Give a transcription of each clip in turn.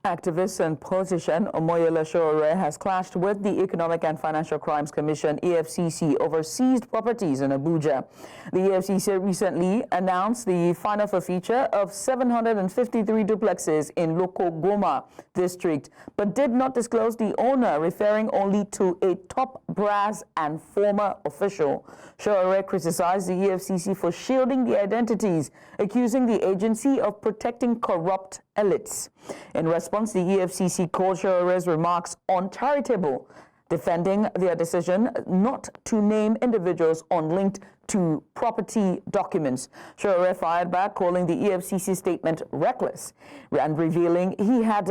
Activist and politician Omoyele Sowore has clashed with the Economic and Financial Crimes Commission (EFCC) over seized properties in Abuja. The EFCC recently announced the final forfeiture of 753 duplexes in Lokogoma district, but did not disclose the owner, referring only to a top brass and former official. Sowore criticized the EFCC for shielding the identities, accusing the agency of protecting corrupt elites. In response, the EFCC called Sowore's remarks uncharitable, defending their decision not to name individuals unlinked to property documents. Sowore fired back, calling the EFCC statement reckless and revealing he had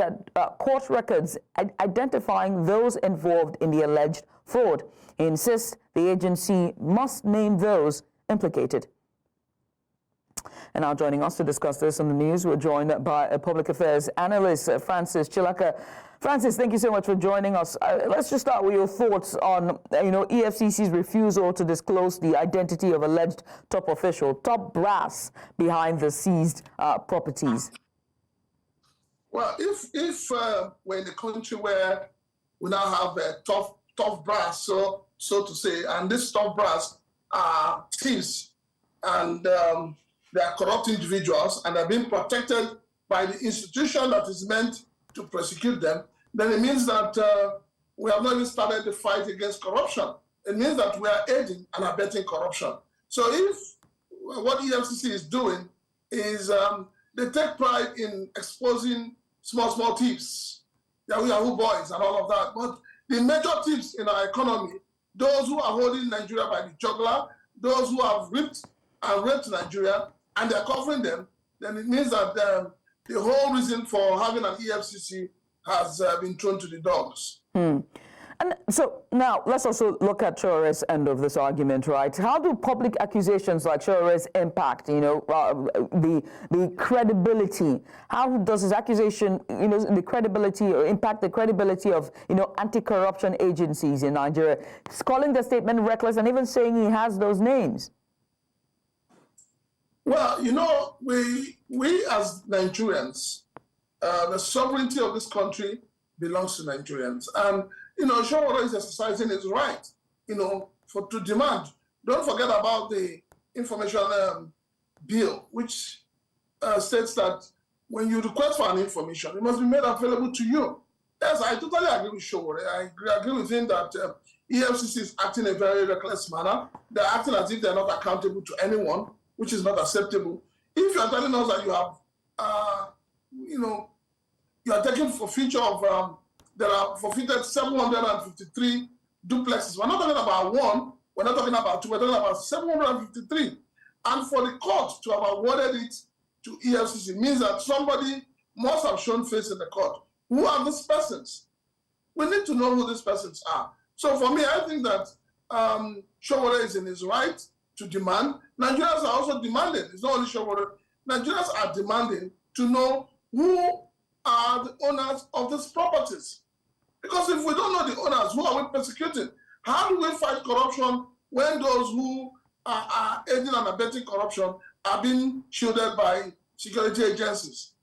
court records identifying those involved in the alleged fraud. He insists the agency must name those implicated. And now joining us to discuss this on the news, we're joined by a public affairs analyst, Francis Chilaka. Francis, thank you so much for joining us. Let's just start with your thoughts on, EFCC's refusal to disclose the identity of alleged top official, top brass behind the seized properties. Well, if we're in a country where we now have a tough brass, so to say, and this top brass are thieves and they are corrupt individuals and are being protected by the institution that is meant to prosecute them, then it means that we have not even started the fight against corruption. It means that we are aiding and abetting corruption. So if what EFCC is doing is they take pride in exposing small thieves, Yahoo boys and all of that, but the major thieves in our economy, those who are holding Nigeria by the jugular, those who have ripped and raped Nigeria, and they're covering them, then it means that the whole reason for having an EFCC has been thrown to the dogs. And so now let's also look at Sowore's end of this argument, right? How do public accusations like Sowore's impact, the credibility? How does his accusation, the credibility or impact the credibility of, anti-corruption agencies in Nigeria? He's calling the statement reckless and even saying he has those names. Well, we as Nigerians, the sovereignty of this country belongs to Nigerians. And, Sowore is exercising his right, to demand. Don't forget about the information bill, which states that when you request for an information, it must be made available to you. Yes, I totally agree with Sowore. I agree with him that EFCC is acting in a very reckless manner. They're acting as if they're not accountable to anyone, which is not acceptable. If you are telling us that you have, you are taking forfeiture of, there are forfeited 753 duplexes. We're not talking about one, we're not talking about two, we're talking about 753. And for the court to have awarded it to EFCC means that somebody must have shown face in the court. Who are these persons? We need to know who these persons are. So for me, I think that Sowore is in his right to demand. Nigerians are also demanding. It's not only Sowore. Nigerians are demanding to know who are the owners of these properties. Because if we don't know the owners, who are we persecuting? How do we fight corruption when those who are aiding and abetting corruption are being shielded by security agencies?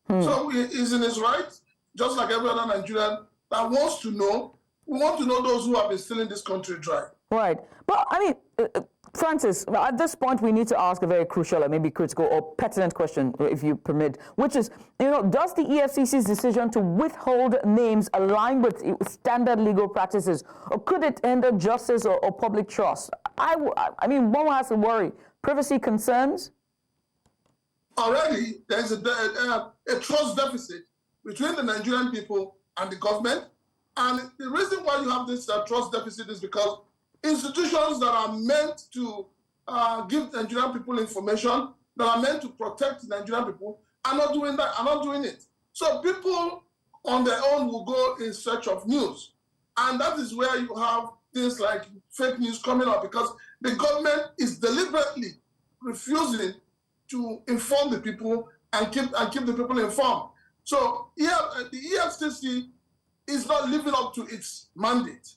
So he's in his right, just like every other Nigerian that wants to know. We want to know those who have been stealing this country dry. Right. But Francis, at this point, we need to ask a very crucial and maybe critical or pertinent question, if you permit, which is, does the EFCC's decision to withhold names align with standard legal practices, or could it hinder justice or public trust? I mean, one has to worry. Privacy concerns? Already, there's a trust deficit between the Nigerian people and the government. And the reason why you have this trust deficit is because institutions that are meant to give Nigerian people information, that are meant to protect Nigerian people, are not doing that, are not doing it. So people on their own will go in search of news. And that is where you have things like fake news coming up, because the government is deliberately refusing to inform the people and keep the people informed. So the EFCC is not living up to its mandate.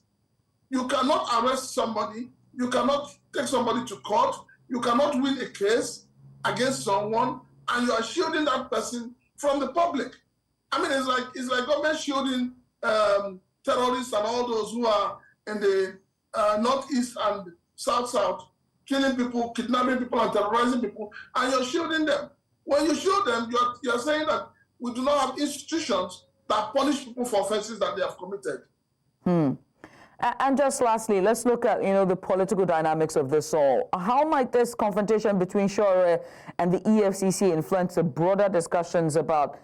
You cannot arrest somebody, you cannot take somebody to court, you cannot win a case against someone, and you are shielding that person from the public. I mean, it's like government shielding terrorists and all those who are in the northeast and south, killing people, kidnapping people, and terrorizing people, and you're shielding them. When you shield them, you're saying that we do not have institutions that punish people for offenses that they have committed. And just lastly, let's look at the political dynamics of this all. How might this confrontation between Sowore and the EFCC influence the broader discussions about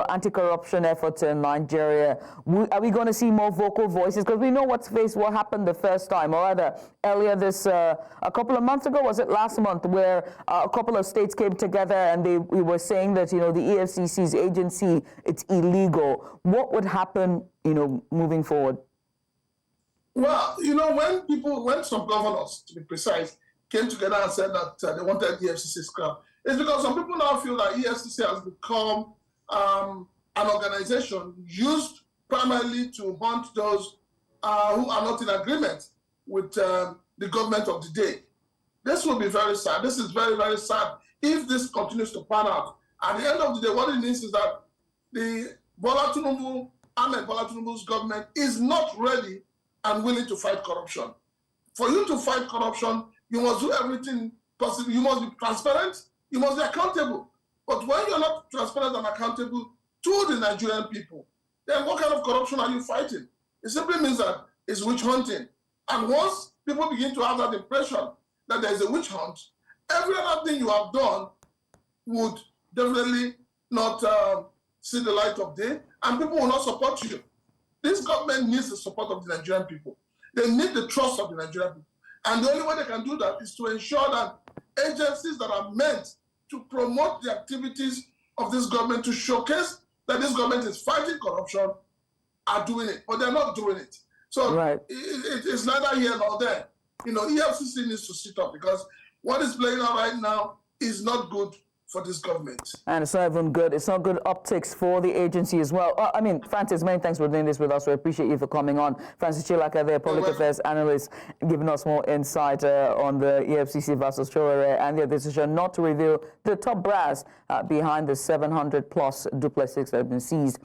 anti-corruption efforts in Nigeria? Are we going to see more vocal voices? Because we know what happened the first time, or rather earlier a couple of months ago, was it last month, where a couple of states came together and we were saying that the EFCC's agency, it's illegal. What would happen moving forward? Well, when some governors, to be precise, came together and said that they wanted the EFCC scrapped, it's because some people now feel that EFCC has become an organization used primarily to hunt those who are not in agreement with the government of the day. This will be very sad. This is very, very sad if this continues to pan out. At the end of the day, what it means is that the Ahmed Bola Tinubu's government is not ready and willing to fight corruption. For you to fight corruption, you must do everything possible. You must be transparent. You must be accountable. But when you're not transparent and accountable to the Nigerian people, then what kind of corruption are you fighting? It simply means that it's witch hunting. And once people begin to have that impression that there is a witch hunt, every other thing you have done would definitely not see the light of day, and people will not support you. This government needs the support of the Nigerian people. They need the trust of the Nigerian people. And the only way they can do that is to ensure that agencies that are meant to promote the activities of this government, to showcase that this government is fighting corruption, are doing it, but they're not doing it. So it's neither here nor there. EFCC needs to sit up, because what is playing out right now is not good for this government. And it's not even good. It's not good optics for the agency as well. Francis, many thanks for doing this with us. We appreciate you for coming on. Francis Chilaka, the public affairs analyst, giving us more insight on the EFCC versus Sowore and their decision not to reveal the top brass behind the 700+ duplexes that have been seized.